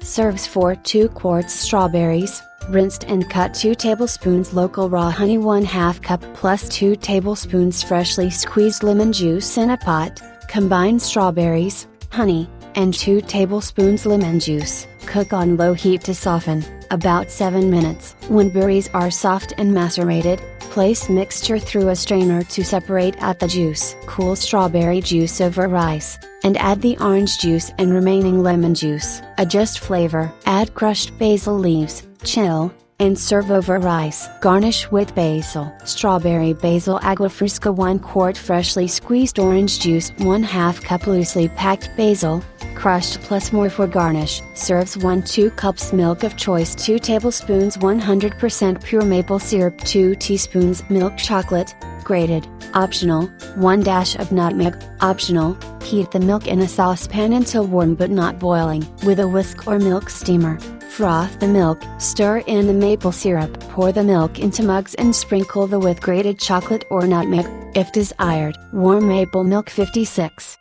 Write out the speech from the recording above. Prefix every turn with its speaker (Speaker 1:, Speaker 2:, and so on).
Speaker 1: Serves for 2 quarts strawberries, rinsed and cut. 2 tablespoons local raw honey. 1/2 cup plus 2 tablespoons freshly squeezed lemon juice in a pot. Combine strawberries, honey, and 2 tablespoons lemon juice. Cook on low heat to soften, about 7 minutes. When berries are soft and macerated, place mixture through a strainer to separate out the juice. Cool strawberry juice over rice, and add the orange juice and remaining lemon juice. Adjust flavor. Add crushed basil leaves, chill, and serve over rice. Garnish with basil. Strawberry basil agua fresca. 1 quart freshly squeezed orange juice. 1/2 cup loosely packed basil, crushed plus more for garnish. Serves 1-2 cups milk of choice. 2 tablespoons 100% pure maple syrup. 2 teaspoons milk chocolate, grated, optional. 1 dash of nutmeg, optional. Heat the milk in a saucepan until warm but not boiling. With a whisk or milk steamer, froth the milk. Stir in the maple syrup. Pour the milk into mugs and sprinkle with grated chocolate or nutmeg, if desired. Warm maple milk. 56.